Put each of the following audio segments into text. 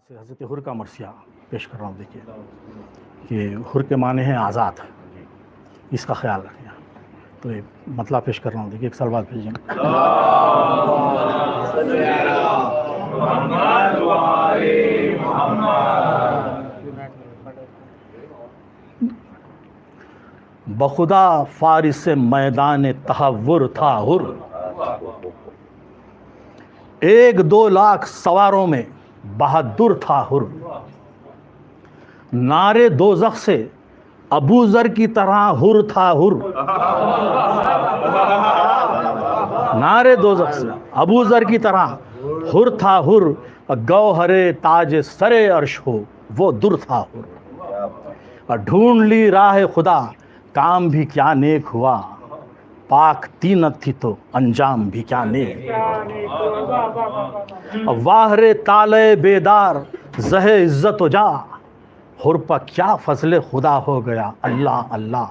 से हज़रत हुर का मरसिया पेश कर रहा हूँ। देखिए कि हुर के माने हैं आज़ाद, इसका ख्याल रखें। तो ये मतलब पेश कर रहा हूँ। देखिए एक सलवात भेजिए। बखुदा फारिस मैदान तहव्वुर था हुर, 1-2 लाख सवारों में बहादुर था हुर। नारे दोज़ख से अबू ज़र की तरह हुर था हुर। नारे दोज़ख से अबू ज़र की तरह हुर था हुर। गौहरे ताज सरे अर्श हो वो दुर था हुर। ढूंढ ली राह खुदा काम भी क्या नेक हुआ, पाक तीनत थी तो अंजाम भी क्या नेक। वाहरे ताले बेदार जहे इज्जत हो जा, हुर पर क्या फजले खुदा हो गया अल्लाह अल्लाह।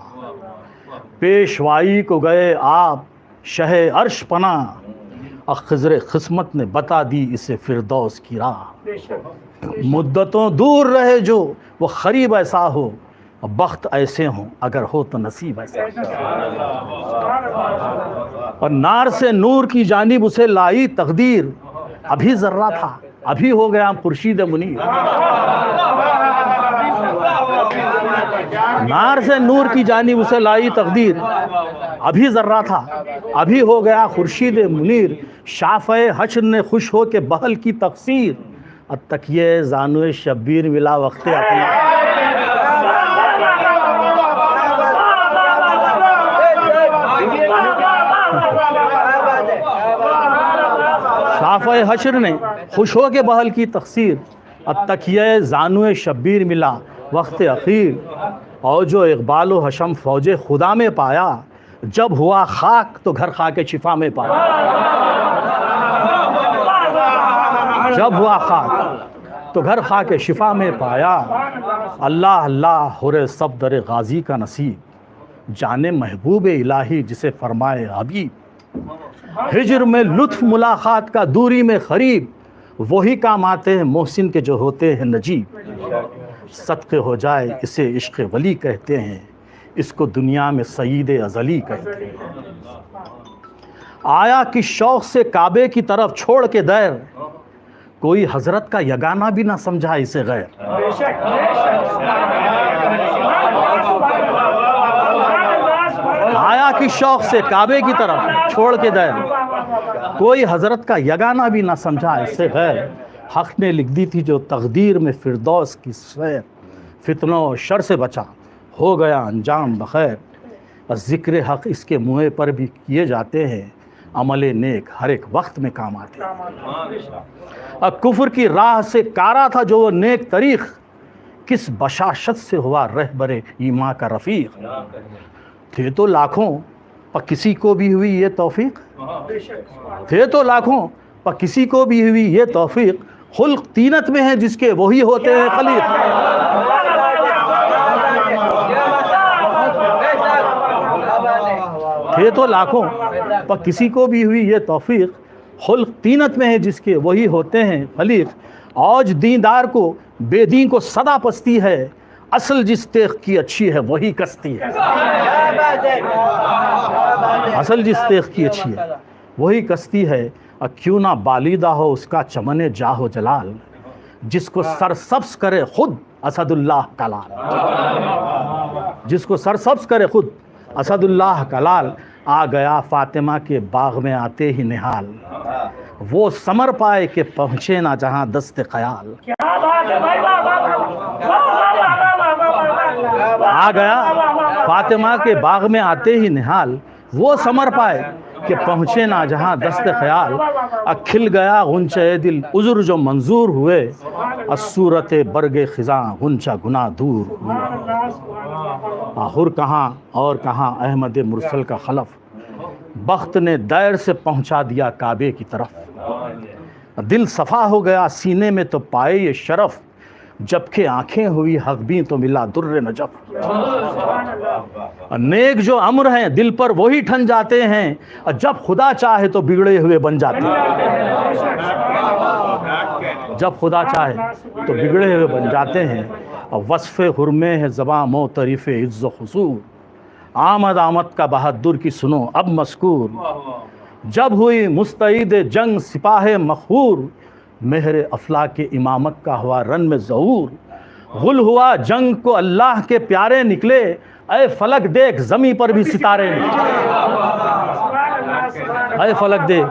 पेशवाई को गए आप शहे अर्श पना, खिज़्र किस्मत ने बता दी इसे फिरदौस की राह। मुद्दतों दूर रहे जो वो खरीब ऐसा हो, बख्त ऐसे हों अगर हो तो नसीब ऐसा। और नार से नूर की जानिब उसे लाई तकदीर, अभी जर्रा था अभी हो गया खुर्शीद मुनीर। नार से नूर की जानिब उसे लाई तकदीर, अभी जर्रा था अभी हो गया खुर्शीद मुनीर। शाफ़े हश्र ने खुश हो के बहल की तकसीर, और तकिए ज़ानुए शब्बीर मिला वक्त अपना। शाफ़े हश्र ने खुश हो के बहल की तकसीर, अब तकिए ज़ानुए शब्बीर मिला वक्त अखीर। और जो इक़बाल व हशम फ़ौजे खुदा में पाया, जब हुआ खाक तो घर खाके शिफा में पाया। जब हुआ खाक तो घर खाके शिफा में पाया। अल्लाह अल्लाह हुरे सफदर गाजी का नसीब, जाने महबूब इलाही जिसे फरमाए हबीब। हिजर में लुत्फ मुलाकात का दूरी में खरीब, वही काम आते हैं मोहसिन के जो होते हैं नजीब। सदक़े हो जाए इसे इश्क़ वली कहते हैं, इसको दुनिया में सईद अज़ली कहते हैं। आया कि शौक़ से काबे की तरफ छोड़ के दैर, कोई हज़रत का यगाना भी ना समझा इसे गैर। आया कि शौक़ से काबे की तरफ छोड़ के दैर, कोई हज़रत का यगाना भी ना समझा इसे गैर। हक़ ने लिख दी थी जो तक़दीर में फिरदौस की सैर, फितनों और शर से बचा हो गया अंजाम बखैर। और ज़िक्र हक़ इसके मुँह पर भी किए जाते हैं, अमले नेक हर एक वक्त में काम आते हैं। और कुफ्र की राह से कारा था जो वो नेक तरीक़, किस बशाशत से हुआ रहबरे ईमान का रफ़ीक। थे तो लाखों पर किसी को भी हुई ये तौफ़ीक़, थे तो लाखों पर किसी को भी हुई ये तौफ़ीक़। खुल्क़ तीनत में है जिसके वही होते हैं खलीक़। थे तो लाखों पर किसी को भी हुई ये तौफ़ीक़, खुल्क़ तीनत में है जिसके वही होते हैं खलीक़। औज दीनदार को बेदीन को सदा पस्ती है, असल जिस तेख की अच्छी है वही कस्ती है। असल जिस तेख की अच्छी है वही कस्ती है। और क्यों ना बालिदा हो उसका चमने जाहो जलाल, जिसको सरसब्स करे खुद असदुल्लाह का लाल। जिसको सरसब्स करे खुद असदुल्लाह का लाल। आ गया फातिमा के बाग में आते ही निहाल, वो समर पाए कि पहुँचे ना जहाँ दस्ते ख़याल। आ गया फातिमा के बाग में आते ही निहाल, वो समर पाए कि पहुँचे ना जहाँ दस्ते ख़याल। खिल गया गुंचे दिल उज़ुर जो मंजूर हुए, सूरत बरगे ख़िज़ां गुंचा गुनाह दूर हुए। हुर कहाँ और कहाँ अहमद मुरसल का खलफ, बख्त ने दैर से पहुँचा दिया काबे की तरफ। दिल सफ़ा हो गया सीने में तो पाए ये शरफ़, जबकि आँखें हुई हक़बीं तो मिला दुर्र नजफ़। नेक जो अम्र हैं दिल पर वही ठन जाते हैं, और जब खुदा चाहे तो बिगड़े हुए बन जाते हैं। जब खुदा चाहे तो बिगड़े हुए बन जाते हैं। और वस्फ़े हुर्मे है ज़बां मोतरिफ़ इज़्ज़ हुसूर, आमद आमद का बहादुर की सुनो अब मज़कूर। जब हुई मुस्तईद जंग सिपाहे मखहूर, मेहर अफला के इमामत का हुआ रन में ज़हूर। गुल हुआ जंग को अल्लाह के प्यारे निकले, ऐ फलक देख ज़मी पर भी सितारे निकले। ऐ फलक देख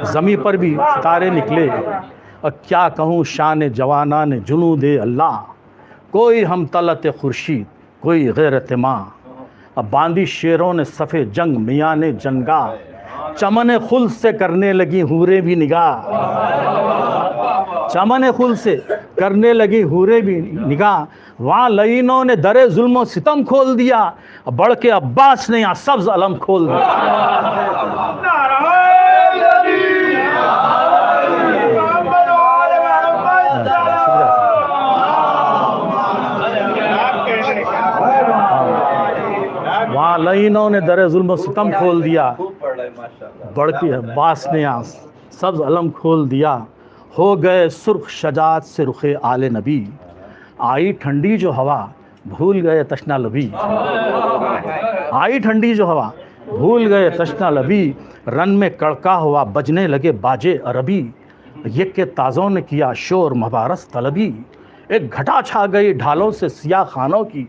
ज़मी पर भी सितारे निकले। और क्या कहूँ शान जवाना ने जुनूद अल्लाह, कोई हम तलत खुर्शीद कोई गैरत माँ। अब बांदी शेरों ने सफ़े जंग मियाँ ने जंगा, चमन खुल से करने लगी हूरे भी निगाह। चमन खुल से करने लगी हूरे भी निगाह। वहाँ लईनों ने दरे जुल्म सितम खोल दिया, बढ़ के अब्बास ने यहाँ सब्ज़ अलम खोल दिया। वहाँ लईनों ने दरे जुल्म सितम खोल दिया, बढ़ के अब्बास ने यहाँ सब्ज़ अलम खोल दिया। हो गए सुर्ख शजात से रुखे आले नबी, आई ठंडी जो हवा भूल गए तशना लबी। आई ठंडी जो हवा भूल गए तशना लबी, रन में कड़का हुआ बजने लगे बाजे अरबी। ये के ताज़ों ने किया शोर मबारस तलबी, एक घटा छा गई ढालों से सिया खानों की,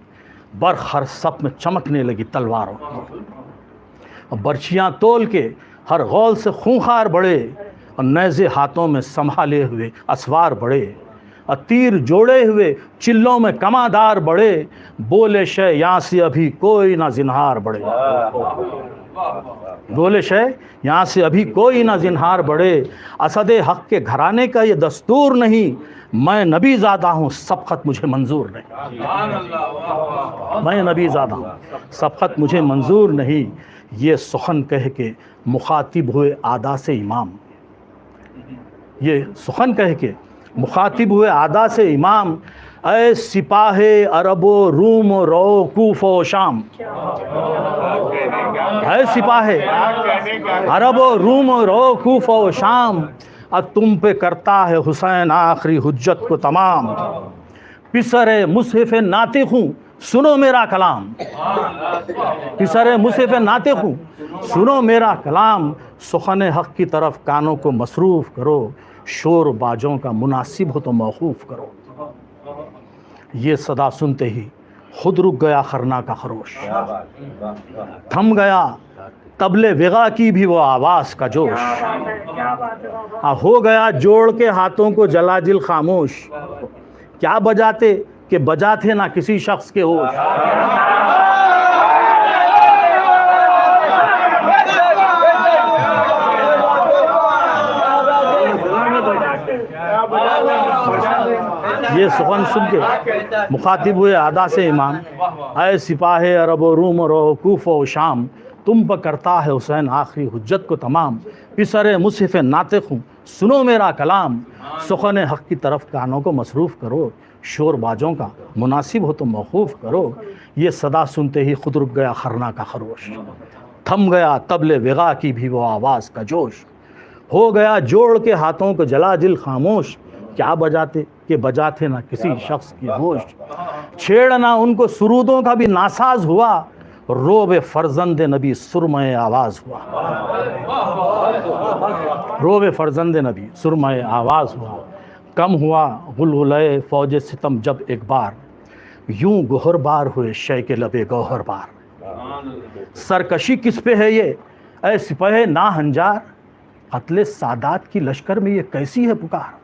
बर हर सप में चमकने लगी तलवारों की। बर्छियाँ तोल के हर गौल से खूंखार बढ़े, और नेज़े हाथों में संभाले हुए असवार बढ़े। और तीर जोड़े हुए चिल्लों में कमादार बढ़े, बोले शय यहाँ से अभी कोई ना जिन्हार बढ़े। बोले शय यहाँ से अभी कोई ना जिन्हार बढ़े। असदे हक़ के घराने का ये दस्तूर नहीं, मैं नबी ज़ादा हूँ सबक़त मुझे मंजूर नहीं। मैं नबी ज़ादा हूँ सबक़त मुझे मंजूर नहीं। ये सुखन कह के मुखातिब हुए आदा से इमाम, ये सुखन कह के मुखातिब हुए आदा से इमाम। ऐ सिपाहे अरबो रूम रो कूफो शाम, ऐ सिपाहे अरबो रूम रो कूफो शाम। अब तुम पे करता है हुसैन आखिरी हुज्जत को तमाम। पिसरे मुसहिफ़ नातिक़ हूँ सुनो मेरा कलाम, पिसरे मुसहिफ़ नातिक़ हूँ सुनो मेरा कलाम। सुखन हक़ की तरफ कानों को मसरूफ़ करो, शोर बाजों का मुनासिब हो तो मौक़ूफ़ करो। ये सदा सुनते ही खुद रुक गया खरना का खरोश, थम गया तबले विगा की भी वो आवाज़ का जोश। हो गया जोड़ के हाथों को जलाजिल खामोश, क्या बजाते कि बजा थे ना किसी शख्स के होश। ये सुखन सुन के मुखातिब हुए आदा से इमाम। ऐ सिपाहे अरब व रूम रो कूफ व शाम, तुम पर करता है हुसैन आखिरी हुज्जत को तमाम। पिसरे मुसहिफ़ नातिक़ हूँ सुनो मेरा कलाम। सुखन हक़ की तरफ कानों को मसरूफ़ करो, शोर बाजों का मुनासिब हो तो मौक़ूफ़ करो। ये सदा सुनते ही खुद रुक गया खरना का खरोश, थम गया तबले विगा की भी वो आवाज़ का जोश। हो गया जोड़ के हाथों को जला दिल खामोश, क्या बजाते कि बजाते ना किसी शख्स की होश। छेड़ना उनको सुरूदों का भी नासाज हुआ, रोबे फ़र्जंद नबी सुरमय आवाज़ हुआ। रोबे फ़र्जंद नबी सुरमय आवाज़ हुआ। कम हुआ गुलगुले फ़ौज सितम जब एक बार, यूं गोहर बार हुए शय के लबे गौहर बार। सरकशी किस पे है ये ऐ सिपाहे ना हंजार, कत्ले सादात की लश्कर में ये कैसी है पुकार।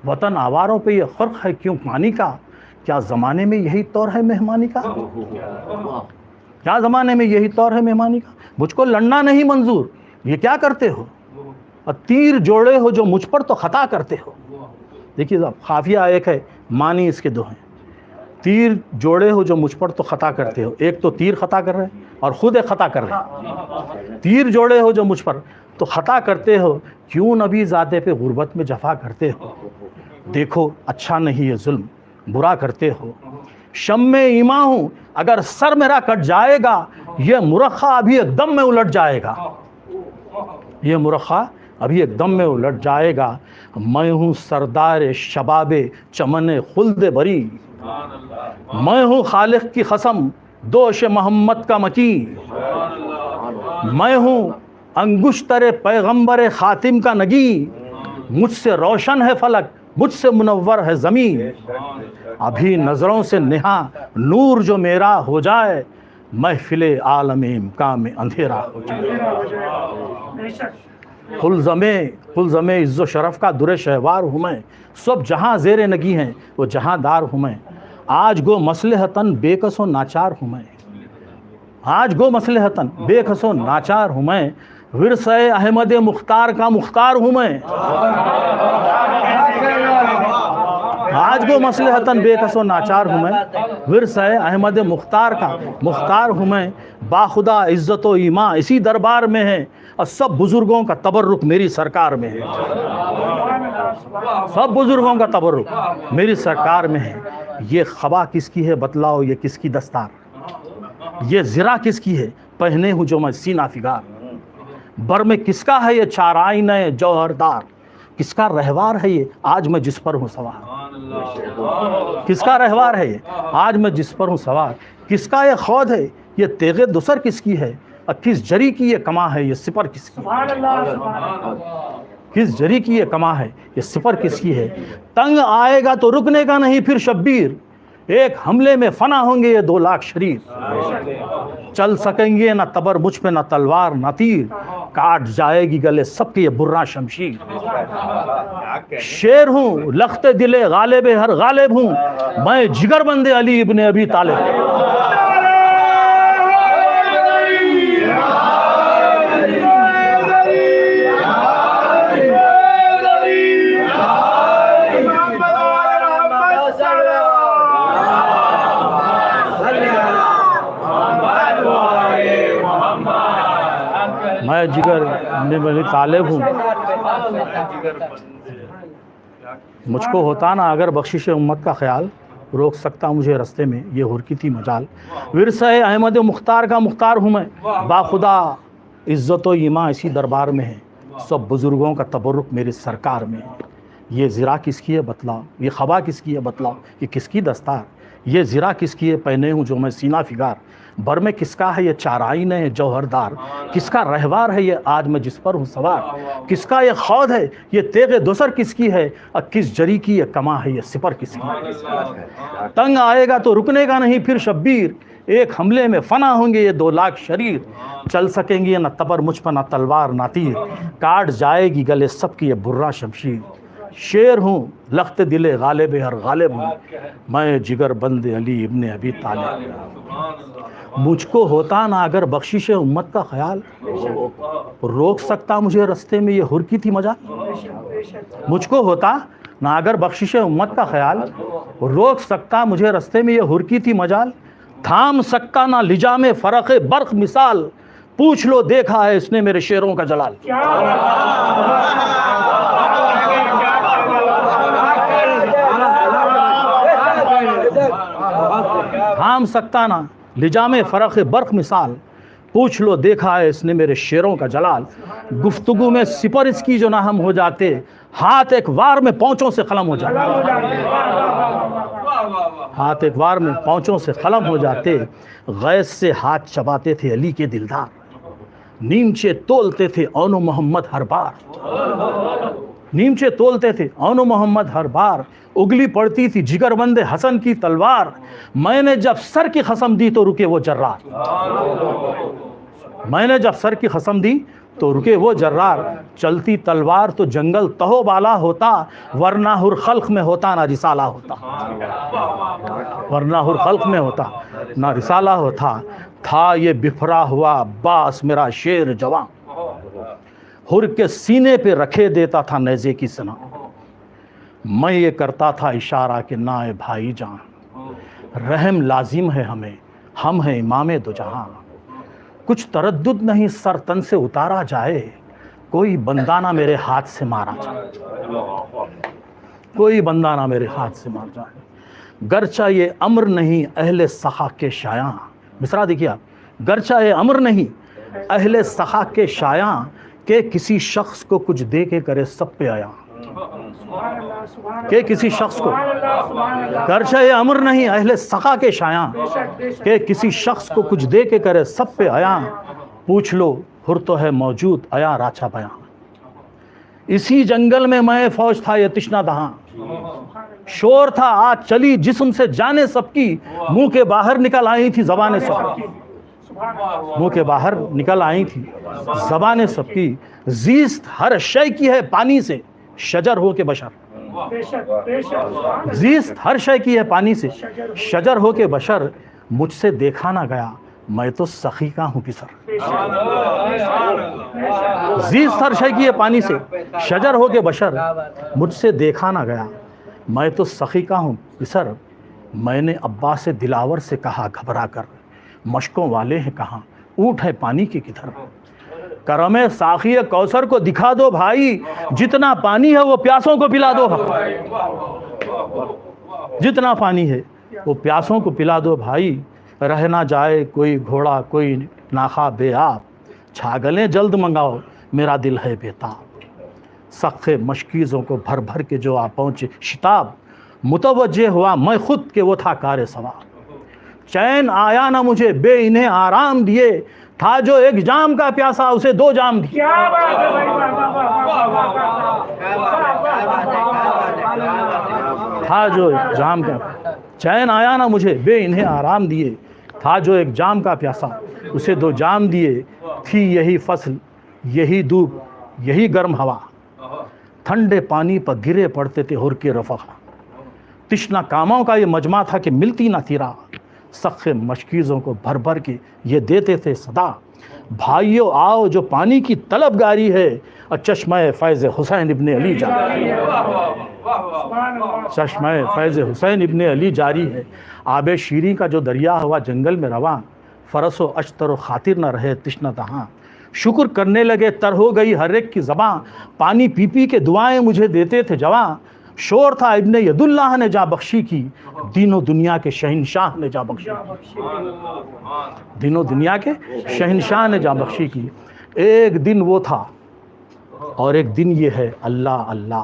वतन आवारों पे ये फ़र्क है क्यों पानी का, क्या ज़माने में यही तौर है मेहमानी का। क्या ज़माने में यही तौर है मेहमानी का। मुझको लड़ना नहीं मंजूर, ये क्या करते हो। और तीर जोड़े हो जो मुझ पर तो ख़ता करते हो। देखिए साहब, काफिया एक है, मानी इसके दो हैं। तीर जोड़े हो जो मुझ पर तो ख़ता करते हो, एक तो तीर ख़ता कर रहे हैं और ख़ुद एक ख़ता कर रहे हैं। तीर जोड़े हो जो मुझ पर तो ख़ता करते हो, क्यों नबी ज़ादे पे गुर्बत में जफ़ा करते हो। देखो अच्छा नहीं है जुल्म, बुरा करते हो। शम्मे ईमा हूँ, अगर सर मेरा कट जाएगा, ये मुरख़ा अभी एकदम में उलट जाएगा। ये मुरख़ा अभी एकदम में उलट जाएगा। मैं हूँ सरदार शबाबे चमन खुल्द बरी, मैं हूँ खालिक की कसम दोष मोहम्मद का मकी, मैं हूँ अंगुश्तर पैगंबर खातिम का नगी, मुझसे रोशन है फलक मुझसे मुनव्वर है ज़मीन, अभी नज़रों से नेहा नूर जो मेरा हो जाए, महफिले आलम इम्का में अंधेरा हो जाए। कुलज़मे इज़्ज़ो शरफ़ का दुरे शहवार हूँ मैं, सब जहाँ ज़ेरे नगी हैं वो जहाँ दार हूँ मैं, आज गो मसलहतन बेकसो नाचार हूँ मैं, आज गो मसलहतन बेकसो नाचार हूँ मैं, विरसे अहमद मुख्तार का मुख्तार हूँ मैं, आज गो मसलहतन बेकसो नाचार हूँ मैं, विरसे अहमद मुख्तार का मुख्तार हूँ मैं, बाखुदा इज़्ज़त व ईमान इसी दरबार में है, और सब बुज़ुर्गों का तबर्रुक मेरी सरकार में है, सब बुज़ुर्गों का तबर्रुक मेरी सरकार में है। ये खबा किसकी है बतलाओ, ये किसकी दस्तार, ये ज़रा किसकी है पहने हूँ जो मैं सीना फिगार, बर में किसका है ये चाराइन जौहरदार, किसका रहवार है ये आज मैं जिस पर हूँ सवार, किसका रहवार है ये आज मैं जिस पर हूँ सवार, किसका ये खौद है ये तेगे दुसर किसकी है, और किस जरी की ये कमा है ये सिपर किसकी, किस जरी की ये कमा है ये सिपर किसकी है। तंग आएगा तो रुकने का नहीं फिर शब्बीर, एक हमले में फना होंगे ये 2 लाख शरीर, चल सकेंगे ना तबर मुझ पे ना तलवार ना तीर, काट जाएगी गले सबके ये बुर्रा शमशीर, शेर हूँ लख्ते दिले गालिब हर गालिब हूँ, मैं जिगर बंदे अली इब्ने अबी तालिब। मैं जिगर बंदे तालिब हूँ, मुझको होता ना अगर बख्शिश उम्मत का ख्याल, रोक सकता मुझे रास्ते में ये हुरकी थी मजाल, विरसे अहमद मुख्तार का मुख्तार हूँ मैं, बाखुदा इज़्ज़त व ईमान इसी दरबार में है, सब बुज़ुर्गों का तबर्रुक मेरी सरकार में है। ये ज़रा किसकी है बतलाओ, ये खबा किसकी है बतलाओ, ये किसकी दस्तार, ये ज़रा किसकी है पहने हूँ जो मैं सीना फिगार, बर में किसका है ये चाराइन है जौहरदार, किसका रहवार है ये आज मैं जिस पर हूँ सवार, किसका ये खौद है ये तेगे दोसर किसकी है, और किस जरी की ये कमा है ये सिपर किसकी। तंग आएगा तो रुकने का नहीं फिर शब्बीर, एक हमले में फना होंगे ये 2 लाख शरीर, चल सकेंगे ना तबर मुझ पर ना तलवार ना तीर, काट जाएगी गले सबकी ये बुर्रा शमशीर, शेर हूँ लख्त दिले गालिब हर गालिब हूँ, मैं जिगर बंदे अली इब्ने अबी तालिब। मुझको होता ना अगर बख्शिश उम्मत का ख्याल, रोक सकता मुझे रास्ते में ये हुरकी थी मजाल, मुझको होता ना अगर बख्शिश उम्मत का ख्याल, रोक सकता मुझे रास्ते में ये हुरकी थी मजाल, थाम सकता ना लिजा में फ़र्क़ बर्क़ मिसाल, पूछ लो देखा है इसने मेरे शेरों का जलाल। थाम सकता ना लिजामे फ़र्क़ बर्क़ मिसाल, पूछ लो देखा है इसने मेरे शेरों का जलाल, गुफ्तगू में सिपर इसकी जो ना हम हो जाते, हाथ एक वार में पौंचों से कलम हो जाते, हाथ एक वार में पौंचों से कलम हो जाते, गैस से हाथ चबाते थे अली के दिलदार, नीमचे तोलते थे औनो मोहम्मद हर बार, नीमचे तोलते थे औनो मोहम्मद हर बार, उगली पड़ती थी जिगरबंदे हसन की तलवार, मैंने जब सर की कसम दी तो रुके वो जर्रार, मैंने जब सर की कसम दी तो रुके वो जर्रार, चलती तलवार तो जंगल तहो बाला होता, वरना हुर खल्क में होता ना रिसाला होता, वरना हुर खल्क में होता ना रिसाला होता, था ये बिफरा हुआ अब्बास मेरा शेर जवां, हुर के सीने पे रखे देता था नेज़े की सना, मैं ये करता था इशारा कि ना ए भाई जान, रहम लाजिम है हमें, हम हैं इमाम दो जहां, कुछ तरद्दुद नहीं सर तन से उतारा जाए, कोई बंदा ना मेरे हाथ से मारा जाए, कोई बंदा ना मेरे हाथ से मार जाए, गरचा ये अम्र नहीं अहले सखा के शायां, मिसरा देखिए आप, गरचा ये अम्र नहीं अहले सखा के शायां, कि किसी शख्स को कुछ दे के करे सब पे आया, कि किसी शख्स को करशे अमर नहीं अहले सखा के शाया, कि किसी शख्स को कुछ दे के करे सब पे आया, पूछ लो हुर तो है मौजूद आया राछा बयां। इसी जंगल में मैं फौज था ये तिश्ना दहां, शोर था आज चली जिस्म से जाने सबकी, मुंह के बाहर निकल आई थी ज़बाने सबकी, मुंह के बाहर निकल आई थी ज़बाने सबकी। जीस्त हर शय की है पानी से शजर हो के बशर, जीस्त हर शय की है पानी से शजर हो के बशर, मुझसे देखा ना गया मैं तो सखी का हूँ पिसर। जीस्त हर शय की है पानी से शजर हो के बशर, मुझसे देखा ना गया मैं तो सखी का हूँ पिसर। मैंने अब्बा से दिलावर से कहा घबरा कर, मशकों वाले हैं कहाँ ऊँट है पानी के किधर। करमे साखी कौसर को दिखा दो भाई, जितना पानी है वो प्यासों को पिला दो भाई, जितना पानी है वो प्यासों को पिला दो भाई। रह ना जाए कोई घोड़ा कोई नाखा बेआब, छागलें जल्द मंगाओ मेरा दिल है बेताब। सख्ते मशकीज़ों को भर भर के जो आ पहुँचे शिताब, मुतवज्जे हुआ मैं खुद के वो था कार सवाब। चैन आया ना मुझे बे इन्हें आराम दिए, था जो एक जाम का प्यासा उसे दो जाम दिए। था जो एक जाम का, चैन आया ना मुझे बे इन्हें आराम दिए, था जो एक जाम का प्यासा उसे दो जाम दिए। थी यही फसल यही धूप यही गर्म हवा, ठंडे पानी पर गिरे पड़ते थे हुर के रफ़ा। तिश्ना कामों का ये मजमा था कि मिलती ना तीरा, सख्ते मशकीज़ों को भर भर के ये देते थे सदा। भाइयों आओ जो पानी की तलबगारी है, और चश्मे फैज़ हुसैन इब्ने अली जारी है, चश्मे फैज़ हुसैन इब्ने अली जारी है। आबे शीरी का जो दरिया हुआ जंगल में रवां, फ़रसो अश्तर खातिर न रहे तिश्ना तहाँ। शुक्र करने लगे तर हो गई हर एक की ज़बां, पानी पी पी के दुआएं मुझे देते थे जवां। शोर था इब्ने यदुल्लाह ने जा बख्शी की, दीनों दुनिया के शहनशाह ने जा बख्शी की, दीनों दुनिया के शहनशाह ने जा बख्शी की। एक दिन वो था और एक दिन ये है अल्लाह अल्लाह,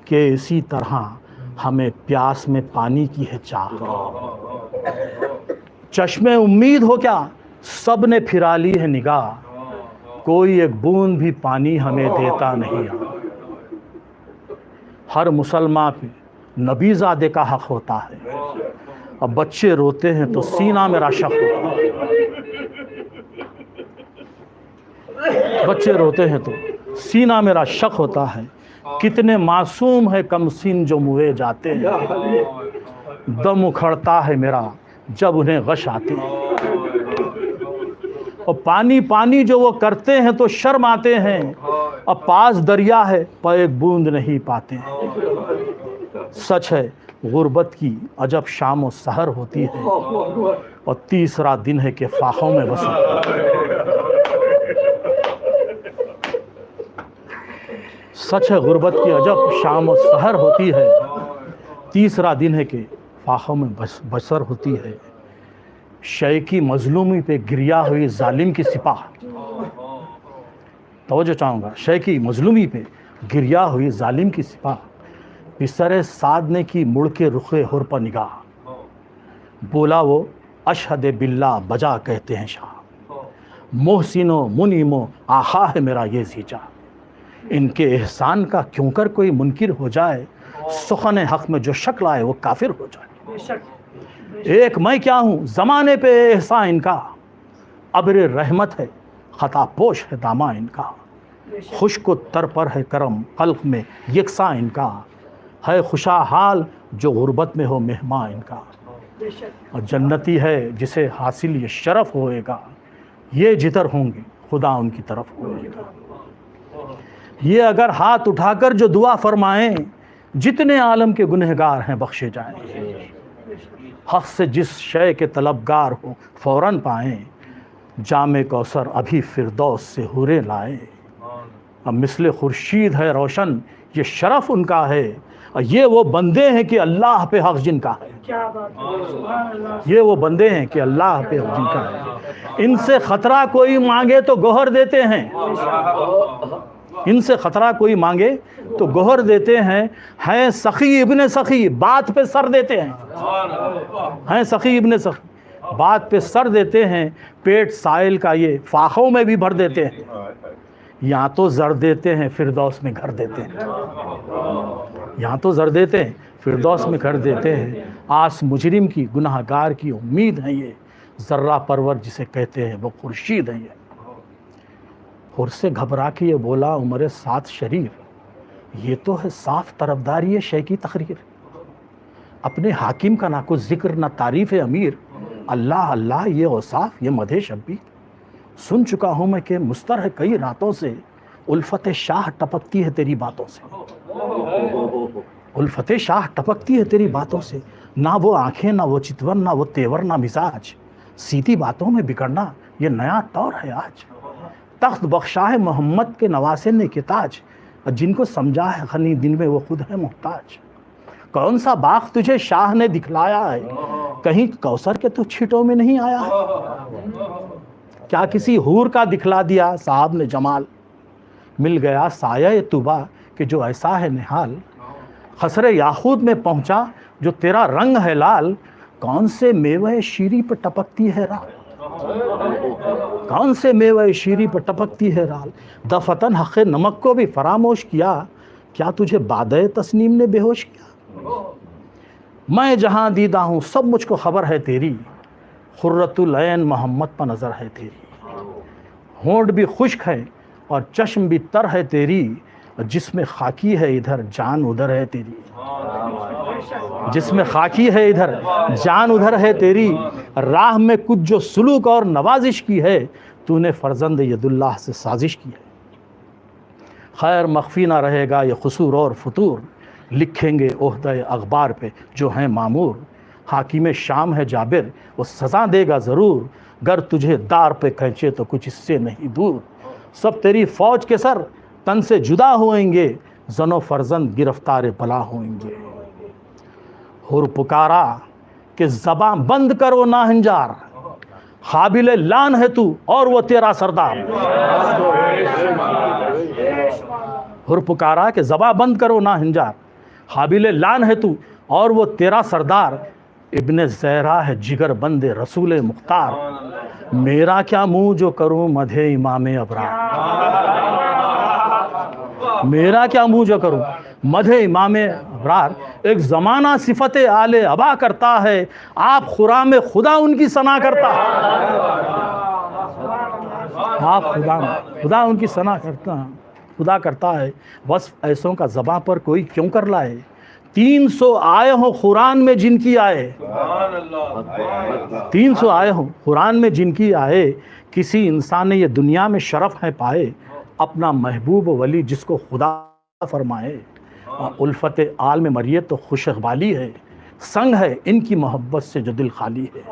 के इसी तरह हमें प्यास में पानी की है चाह। चश्मे उम्मीद हो क्या सब ने फिरा ली है निगाह, कोई एक बूंद भी पानी हमें देता नहीं। हर मुसलमान पे नबीज़ादे का हक़ होता है, अब बच्चे रोते हैं तो सीना मेरा शक होता है, बच्चे रोते हैं तो सीना मेरा शक होता है। कितने मासूम है कम सीन जो मुए जाते हैं, दम उखड़ता है मेरा जब उन्हें गश आती है। और पानी पानी जो वो करते हैं तो शर्म आते हैं, अब पास दरिया है पर एक बूंद नहीं पाते हैं। सच है गुर्बत की अजब शाम व सहर होती है, और तीसरा दिन है कि फाहों में बसर। सच है गुर्बत की अजब शाम व सहर होती है, तीसरा दिन है कि फाहों में बसर होती है। शय की मजलूमी पे गिरिया हुई जालिम की सिपाह, तवज्जो चाहूँगा, शय की मजलूमी पे गिरिया हुई जालिम की सिपाह। पिसरे साधने की मुड़ के रुखे हुर पर निगाह, बोला वो अशहद बिल्ला बजा कहते हैं शाह। मोहसिनो मुनीमो आखा है मेरा ये जीजा, इनके एहसान का क्यों कर कोई मुनकिर हो जाए, सुखन हक़ में जो शक लाए वो काफिर हो जाए। एक मैं क्या हूँ ज़माने पे एहसान इनका, अब्र रहमत है ख़ता पोश है दामा इनका। खुश्क तर पर है करम कल्ब में यकसा इनका, है खुशा हाल जो गुर्बत में हो मेहमान इनका। और जन्नती है जिसे हासिल ये शरफ़ होएगा, ये जिधर होंगे खुदा उनकी तरफ होएगा। ये अगर हाथ उठाकर जो दुआ फरमाएं, जितने आलम के गुनहगार हैं बख्शे जाएं। हक़ से जिस शय के तलबगार हो फ़ौरन पाएं, जामे कौसर अभी फिरदौस से हुरे लाए। अब मिसले खुर्शीद है रोशन ये शरफ़ उनका है, और ये वो बंदे हैं कि अल्लाह पे हक़ जिनका है। ये वो बंदे हैं कि अल्लाह पे हक़ जिनका है। इनसे खतरा कोई मांगे तो गोहर देते हैं, इनसे खतरा कोई मांगे तो गोहर देते हैं सखी इब्ने सखी बात पे सर देते हैं सखी इब्ने सखी बात पे सर देते हैं, पेट साइल का ये फाखों में भी भर देते हैं, यहाँ तो जर देते हैं फिरदौस में घर देते हैं, यहाँ तो जर देते हैं फिरदौस में घर देते हैं। आस मुजरिम की गुनाहगार की उम्मीद है ये, जर्रा परवर जिसे कहते हैं वो खुर्शीद है ये। और से घबरा के ये बोला उमर सात शरीर, ये तो है साफ तरफदारी है शय की तकरीर, अपने हाकिम का ना कुछ जिक्र ना तारीफ़ अमीर, अल्लाह अल्लाह ये औसाफ ये मधे शब्बी। सुन चुका हूँ मैं कि मुस्तर है कई रातों से, उल्फत शाह टपकती है तेरी बातों से, उल्फत शाह टपकती है तेरी बातों से। ना वो आंखें ना वो चितवन ना वो तेवर ना मिजाज, सीधी बातों में बिगड़ना ये नया तौर है आज। तख्त बख्शा है मोहम्मद के नवासे ने के ताज, जिनको समझा है गनी दिन में वो खुद है मोहताज। कौन सा बाग तुझे शाह ने दिखलाया है, कहीं कौसर के तो छिटों में नहीं आया है। क्या किसी हूर का दिखला दिया साहब ने जमाल, मिल गया साया तुबा कि जो ऐसा है निहाल। खसरे याखूत में पहुंचा जो तेरा रंग है लाल, कौन से मेवे शीरी पर टपकती है राल, कौन से मेवे शीरी पर टपकती है राल। दफतन हक़ नमक को भी फरामोश किया, क्या तुझे बादे तस्नीम ने बेहोश किया। मैं जहाँ दीदा हूँ सब मुझको खबर है तेरी, खुर्रतुल ऐन मोहम्मद पर नज़र है तेरी। होंठ भी खुश्क है और चश्म भी तर है तेरी, जिसमें खाकी है इधर जान उधर है तेरी, जिसमें खाकी है इधर जान उधर है तेरी। राह में कुछ जो सुलूक और नवाजिश की है, तूने फर्जंद यदुल्लाह से साजिश की है। खैर मख्फी ना रहेगा ये कसूर और फतूर, लिखेंगे ओहदे अखबार पे जो हैं मामूर। हाकिम शाम है जाबिर वो सज़ा देगा ज़रूर, गर तुझे दार पे खींचे तो कुछ इससे नहीं दूर। सब तेरी फ़ौज के सर तन से जुदा होएंगे, जनो फर्जंद गिरफ्तार बला होएंगे। हुर पुकारा कि ज़बां बंद करो नाहंजार, काबिल लान है तू और वो तेरा सरदार। हुर पुकारा कि ज़बां बंद करो नाहंजार, काबिल लान है तू और वो तेरा सरदार। इब्ने ज़हरा है जिगर बंदे रसूल मुख्तार, मेरा क्या मुँह जो करूँ मधे इमाम अबरार, मेरा क्या मुँह जो करूँ मधे इमाम अबरार। एक ज़माना सिफत आले अबा करता है, आप खुराम खुदा उनकी सना करता है, आप खुदा उनकी सना खुदा करता है। वस्फ ऐसों का ज़बां पर कोई क्यों कर लाए, 300 आए हों कुरान में जिनकी आए, 300 आए हों कुरान में जिनकी आए। किसी इंसान ने ये दुनिया में शरफ है पाए, अपना महबूब वली जिसको खुदा फरमाए। उल्फत आल में मरिए तो खुश इक़बाली है, संग है इनकी मोहब्बत से जो दिल खाली है,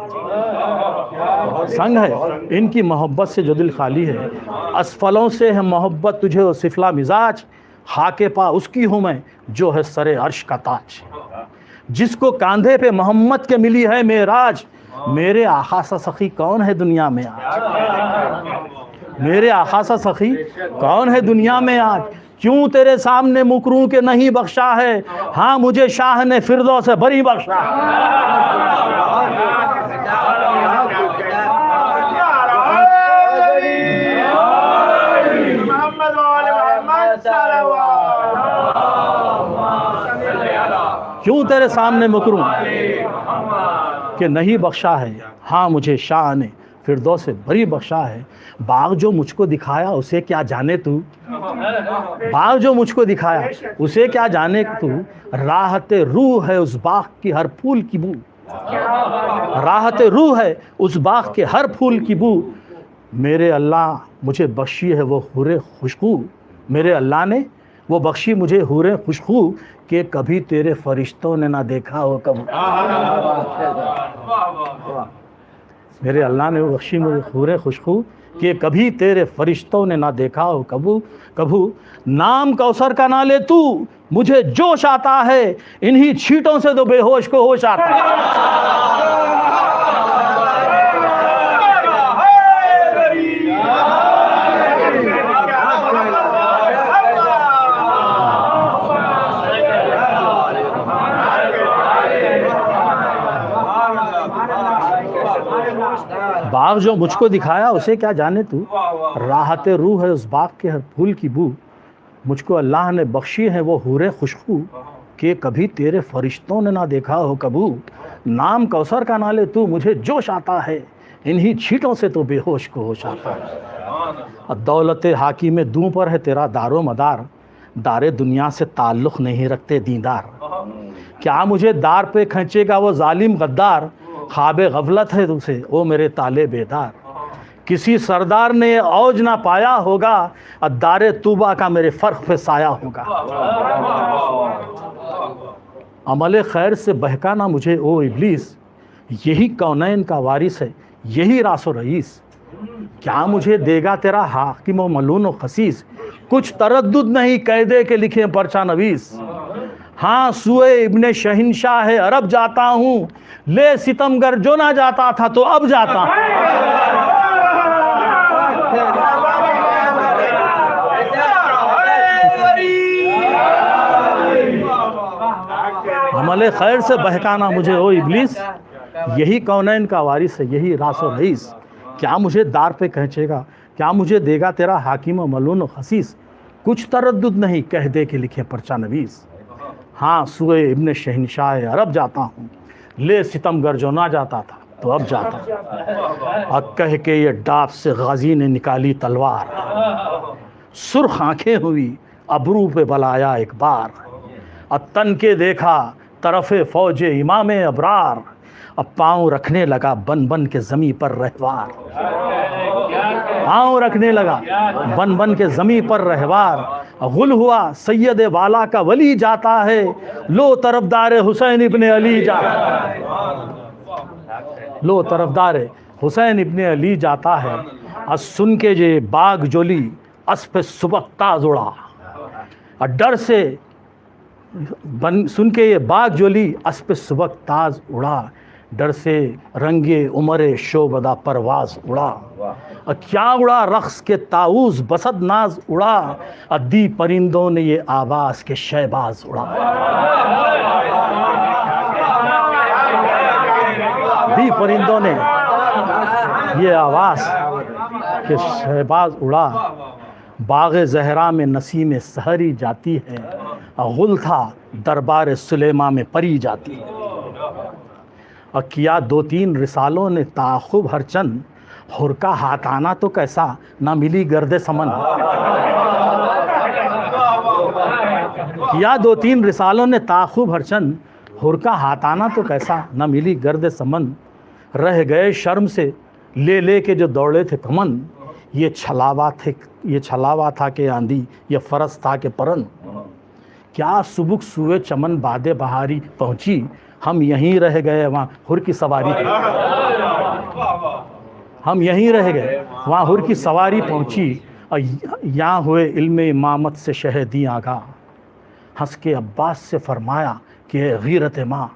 संग है इनकी मोहब्बत से जो दिल खाली है। असफलों से है मोहब्बत तुझे वो सिफला मिजाज, हाके पा उसकी हूँ मैं जो है सरे अर्श का ताज। जिसको कांधे पे मोहम्मद के मिली है मेराज, मेरे आका सा सखी कौन है दुनिया में आज, मेरे आका सा सखी कौन है दुनिया में आज। क्यों तेरे सामने मुकरूं के नहीं बख्शा है, हाँ मुझे शाह ने फिरदौस से बरी बख्शा। क्यों तेरे सामने मुकरूं के नहीं बख्शा है, हाँ मुझे शाह ने फिरदौस से बरी बख्शा है। बाग जो मुझको दिखाया उसे क्या जाने तू, बाग जो मुझको दिखाया उसे क्या जाने तू। राहत रूह है उस बाग की हर फूल की बू, राहत रूह है उस बाग के हर फूल की बू। मेरे अल्लाह मुझे बख्शी है वो हुरे खुशबू, मेरे अल्लाह ने वो बख्शी मुझे हुरे खुशबू कि कभी तेरे फरिश्तों ने ना देखा हो कब। मेरे अल्लाह ने वो बख्शी मुझे हुरे खुशबू कि कभी तेरे फरिश्तों ने ना देखा हो कबू कबू। नाम कौसर का ना ले तू मुझे जोश आता है, इन्हीं छींटों से तो बेहोश को होश आता है। बाग जो मुझको दिखाया उसे क्या जाने तू, राहत रूह है उस बाग के हर फूल की बू। मुझको अल्लाह ने बख्शी है वो हूरे खुशबू, कि कभी तेरे फरिश्तों ने ना देखा हो कबू। नाम कौसर का नाले तू, मुझे जोश आता है, इन्हीं छींटों से तो बेहोश को होश आता है। दौलत हाकी में दूं पर है तेरा दारो मदार, दारे दुनिया से ताल्लुक़ नहीं रखते दीदार। क्या मुझे दार पे खींचेगा वो जालिम गद्दार, ख्वाबे गफलत है तुझे ओ मेरे ताले बेदार। किसी सरदार ने औज ना पाया होगा, अद्दारे तूबा का मेरे फ़र्क पे साया होगा। अमले खैर से बहका ना मुझे ओ इब्लीस, यही कौनैन का वारिस है यही रासो रईस। क्या मुझे देगा तेरा हाकिम व मलून व खसीस, कुछ तरद्दुद नहीं कैदे के लिखे पर्चा नवीस। हाँ सुए इब्ने शहनशाह है अरब जाता हूँ, ले सितमगर जो ना जाता था तो अब जाता हूँ। अमले खैर से बहकाना मुझे ओ इब्लीस, यही कौनैन का वारिस है यही रासो रईस। क्या मुझे दार पे खींचेगा, क्या मुझे देगा तेरा हाकिम व मलून व खसीस, कुछ तरद्दुद नहीं कह दे के लिखे पर्चा नवीस। हाँ सुए इब्ने शहनशाह अरब जाता हूँ, ले सितमगर जो ना जाता था तो अब जाता हूँ। अब कह के ये डाब से गाजी ने निकाली तलवार, सुर्ख आंखें हुई अबरू पे बलाया एक बार। अब तन के देखा तरफ़े फ़ौज इमाम अबरार, अब पाँव रखने लगा बन बन के ज़मी पर रहवार। पाँव रखने लगा बन बन के ज़मी पर रहवार। गुल हुआ सैयद वाला का वली जाता है, लो तरफदार हुसैन इब्ने अली जाता है। लो तरफदार हुसैन इब्ने अली जाता है। आज सुन के जे बाग जोली अस पे सुबक ताज उड़ा, और डर से सुन के ये बाग जोली अस पे सुबक ताज उड़ा, डर से रंगे उमरे शोबदा परवाज उड़ा। और क्या उड़ा रक्स के ताऊस बसद नाज उड़ा, अद्दी परिंदों ने ये आवाज़ के शहबाज उड़ा। दी परिंदों ने ये आवाज़ के शहबाज उड़ा। बाग़े ज़हरा में नसीम सहरी जाती है, गुल था दरबार सुलेमा में परी जाती है। और किया दो तीन रिसालों ने ताख़ुब हर चंद, हुरका हाथ आना तो कैसा ना मिली गर्दे समन। किया दो तीन रिसालों ने ताख़ुब हर चंद, हुरका हाथ आना तो कैसा ना मिली गर्दे समन। रह गए शर्म से ले ले के जो दौड़े थे कमन, ये छलावा था कि आंधी, ये फरस था कि परन। क्या सुबुक सुए चमन बादे बहारी पहुंची, हम यहीं रह गए वहाँ हुर की सवारी। हम यहीं रह गए वहाँ हुर की सवारी पहुंची, और यहाँ हुए इल्मे इमामत से शहदी आगा। हंस के अब्बास से फरमाया कि गीरत माँ,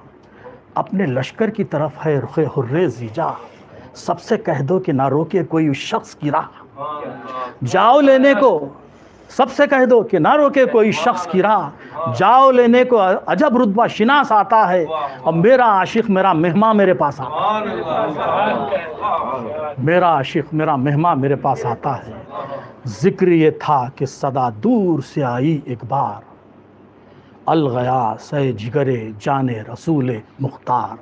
अपने लश्कर की तरफ है रुखे हुर्रे जीजा, सबसे कह दो कि ना रोके कोई उस शख्स की राह। जाओ लेने को सबसे कह दो कि ना रोके कोई शख्स की राह, जाओ लेने को अजब रुतबा शिनास आता है, और मेरा आशिक मेरा मेहमा मेरे पास आता है। मेरा आशिक मेरा मेहमा मेरे पास आता है। जिक्र ये था कि सदा दूर से आई एक बार, अलगया से जिगरे जाने रसूल मुख्तार।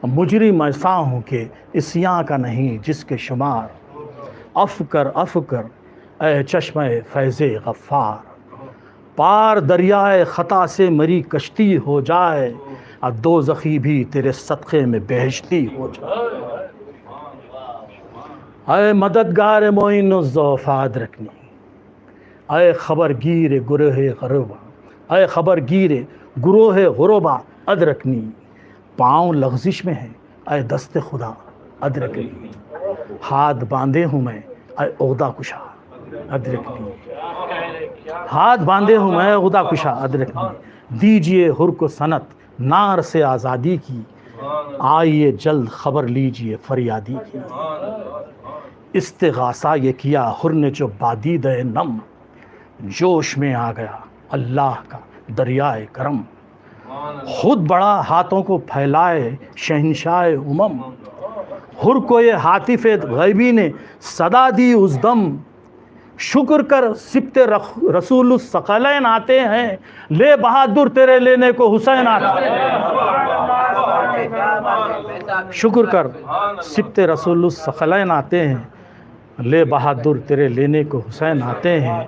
मुजरिम ऐसा हूँ कि इस्यां का नहीं जिसके शुमार, अफ़कर ए चश्मे फैज़े गफ़ार। पार दरियाए ख़ता से मरी कश्ती हो जाए, और दो ज़ख़ी भी तेरे सदक़े में बेहश्ती हो जाए। ऐ मददगार मोइन ज़ौफ़ाद रखनी, ऐ ख़बरगीर गुरोहे ग़ुरबा, ऐ ख़बरगीर गुरोहे ग़ुरबा अदरकनी। पाँव लग़ज़िश में है ऐ दस्ते खुदा अदरकनी, हाथ बांधे हूँ मैं ऐ ओहदा कुशा अदरकनी। हाथ बांधे हूँ मैं ओहदा कुशा अदरकनी। दीजिए हुर को सनत नार से आज़ादी की, आइए जल्द खबर लीजिए फरियादी की। इस्तिग़ासा ये किया हुर ने जो बादीद नम, जोश में आ गया अल्लाह का दरियाए करम। खुद बड़ा हाथों को फैलाए शहनशाह उमम, हुर को ये हातिफ़े गैबी ने सदा दी उस दम, शुक्र कर सिब्ते रसूल सकलैन आते हैं, ले बहादुर तेरे लेने को हुसैन आता है। शुक्र कर सिब्ते रसूल सकलैन आते हैं, ले बहादुर तेरे लेने को हुसैन आते हैं।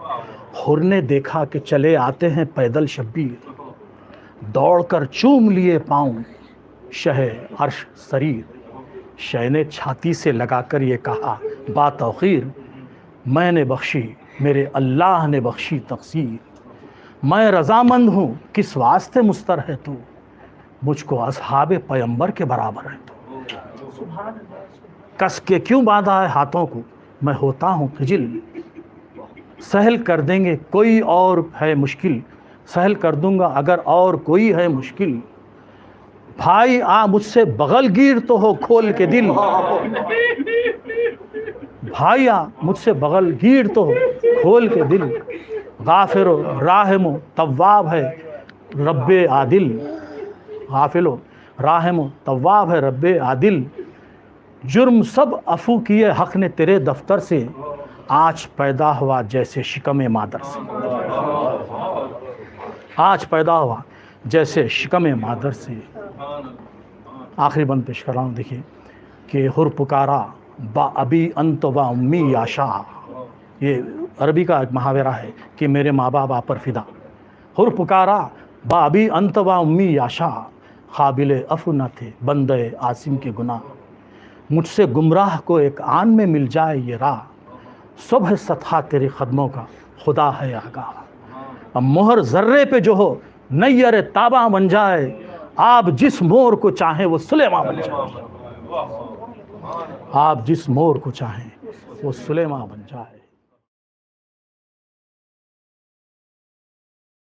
हुर ने देखा कि चले आते हैं पैदल शब्बीर, दौड़कर चूम लिए पाँव शह अर्श सरीर। शह ने छाती से लगाकर ये कहा बातौखीर, मैंने बख्शी मेरे अल्लाह ने बख्शी तक़सीर। मैं रज़ामंद हूँ किस वास्ते मुस्तर है तू, मुझको असहाबे पैगंबर के बराबर है तू। कस के क्यों बांधा है हाथों को, मैं होता हूँ खिजिल। सहल कर देंगे कोई और है मुश्किल, सहल कर दूंगा अगर और कोई है मुश्किल। भाई आ मुझसे बगल गिर तो हो खोल के दिल, भाई आ मुझसे बगल गिर तो हो खोल के दिल। गाफिरो राहमो तव्वाब है रब्बे आदिल, गाफिलो राहमो तव्वाब है रब्बे आदिल। जुर्म सब अफू किए हक़ ने तेरे दफ्तर से, आज पैदा हुआ जैसे शिकम मादर से। आज पैदा हुआ जैसे शिकम मादर से। आखिरी बंद पेश कर रहा हूँ, देखिए कि हुर पुकारा बा अबी अंत व उम्मी याशा, ये अरबी का एक मुहावरा है कि मेरे माँ बाप आप पर फिदा। हुर पुकारा बा अबी अंत व उम्मी याशा, काबिल अफ़ू न थे बंदे आसिम के गुनाह। मुझसे गुमराह को एक आन में मिल जाए ये राह, सुबह सतहा तेरे कदमों का खुदा है आगाह। अब मोहर ज़र्रे पे जो हो नैयर ताबा बन जाए, आप जिस मोर को चाहें वो सुलेमा बन जाए। आप जिस मोर को चाहें वो सुलेमा बन जाए।